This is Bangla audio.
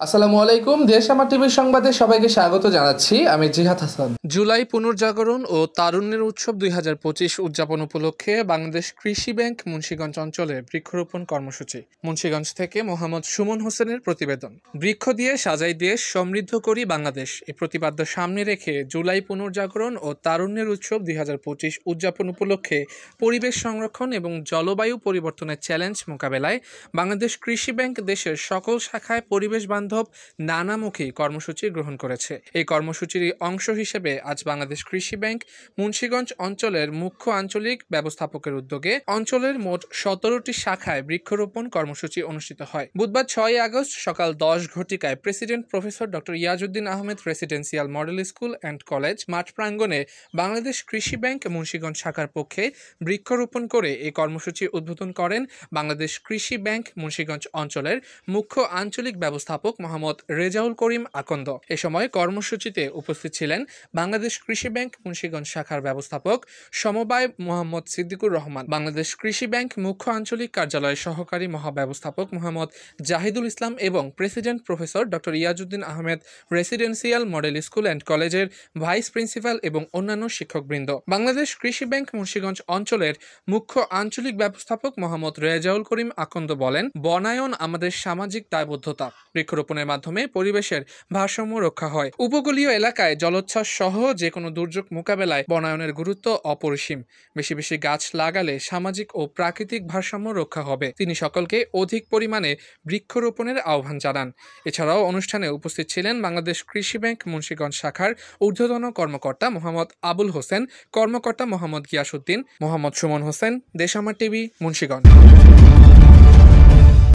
আসসালামু আলাইকুম। দেশ আমার টিভির সংবাদে সবাইকে স্বাগত জানাচ্ছি। আমি জিহাদ হাসান। জুলাই পুনর্জাগরণ ও তারুণ্যের উৎসব ২০২৫ উদযাপন উপলক্ষে বাংলাদেশ কৃষি ব্যাংক মুন্সিগঞ্জ অঞ্চলে বৃক্ষরোপণ কর্মসূচি। মুন্সিগঞ্জ থেকে মোহাম্মদ সুমন হোসেনের প্রতিবেদন। বৃক্ষ দিয়ে সাজাই দেশ, সমৃদ্ধ করি বাংলাদেশ, এই প্রতিপাদ্য সামনে রেখে জুলাই পুনর্জাগরণ ও তারুণ্যের উৎসব ২০২৫ উদযাপন উপলক্ষে পরিবেশ সংরক্ষণ এবং জলবায়ু পরিবর্তনের চ্যালেঞ্জ মোকাবেলায় বাংলাদেশ কৃষি ব্যাংক দেশের সকল শাখায় পরিবেশ বান্ধব নানামুখী কর্মসূচি গ্রহণ করেছে। এই কর্মসূচির অংশ হিসেবে আজ বাংলাদেশ কৃষি ব্যাংক মুন্সিগঞ্জ অঞ্চলের মুখ্য আঞ্চলিক ব্যবস্থাপকের উদ্যোগে অঞ্চলের মোট ১৭টি শাখায় বৃক্ষরোপণ কর্মসূচি অনুষ্ঠিত হয়। বুধবার ৬ আগস্ট সকাল ১০ ঘটিকায় president professor doctor Iajuddin Ahmed residential model school and college মাঠ প্রাঙ্গণে বাংলাদেশ কৃষি ব্যাংক মুন্সিগঞ্জ শাখার পক্ষে বৃক্ষরোপণ করে এই কর্মসূচি উদ্বোধন করেন বাংলাদেশ কৃষি ব্যাংক মুন্সিগঞ্জ অঞ্চলের মুখ্য আঞ্চলিক ব্যবস্থাপক মোহাম্মদ রেজাউল করিম আকন্দ। এ সময় কর্মসূচিতে উপস্থিত ছিলেন বাংলাদেশ কৃষি ব্যাংক মুন্সিগঞ্জ শাখার ব্যবস্থাপক সমবায় মোহাম্মদ সিদ্দিকুর রহমান, বাংলাদেশ কৃষি ব্যাংক মুখ্য আঞ্চলিক কার্যালয়ের সহকারী মহাব্যবস্থাপক মোহাম্মদ জাহিদুল ইসলাম এবং president professor doctor Iajuddin Ahmed residential model school and কলেজের ভাইস প্রিন্সিপাল এবং অন্যান্য শিক্ষকবৃন্দ। বাংলাদেশ কৃষি ব্যাংক মুন্সিগঞ্জ অঞ্চলের মুখ্য আঞ্চলিক ব্যবস্থাপক মোহাম্মদ রেজাউল করিম আকন্দ বলেন, বনায়ন আমাদের সামাজিক দায়বদ্ধতা। বৃক্ষরোপণের মাধ্যমে পরিবেশের ভারসাম্য রক্ষা হয়। উপকূলীয় এলাকায় জলোচ্ছ্বাস সহ যে কোনো দুর্যোগ মোকাবেলায় বনায়নের গুরুত্ব অপরিসীম। বেশি বেশি গাছ লাগালে সামাজিক ও প্রাকৃতিক ভারসাম্য রক্ষা হবে। তিনি সকলকে অধিক পরিমাণে বৃক্ষরোপণের আহ্বান জানান। এছাড়াও অনুষ্ঠানে উপস্থিত ছিলেন বাংলাদেশ কৃষি ব্যাংক মুন্সিগঞ্জ শাখার ঊর্ধ্বতন কর্মকর্তা মোহাম্মদ আবুল হোসেন, কর্মকর্তা মোহাম্মদ গিয়াসউদ্দিন, মোহাম্মদ সুমন হোসেন। দেশ আমার টিভি, মুন্সিগঞ্জ।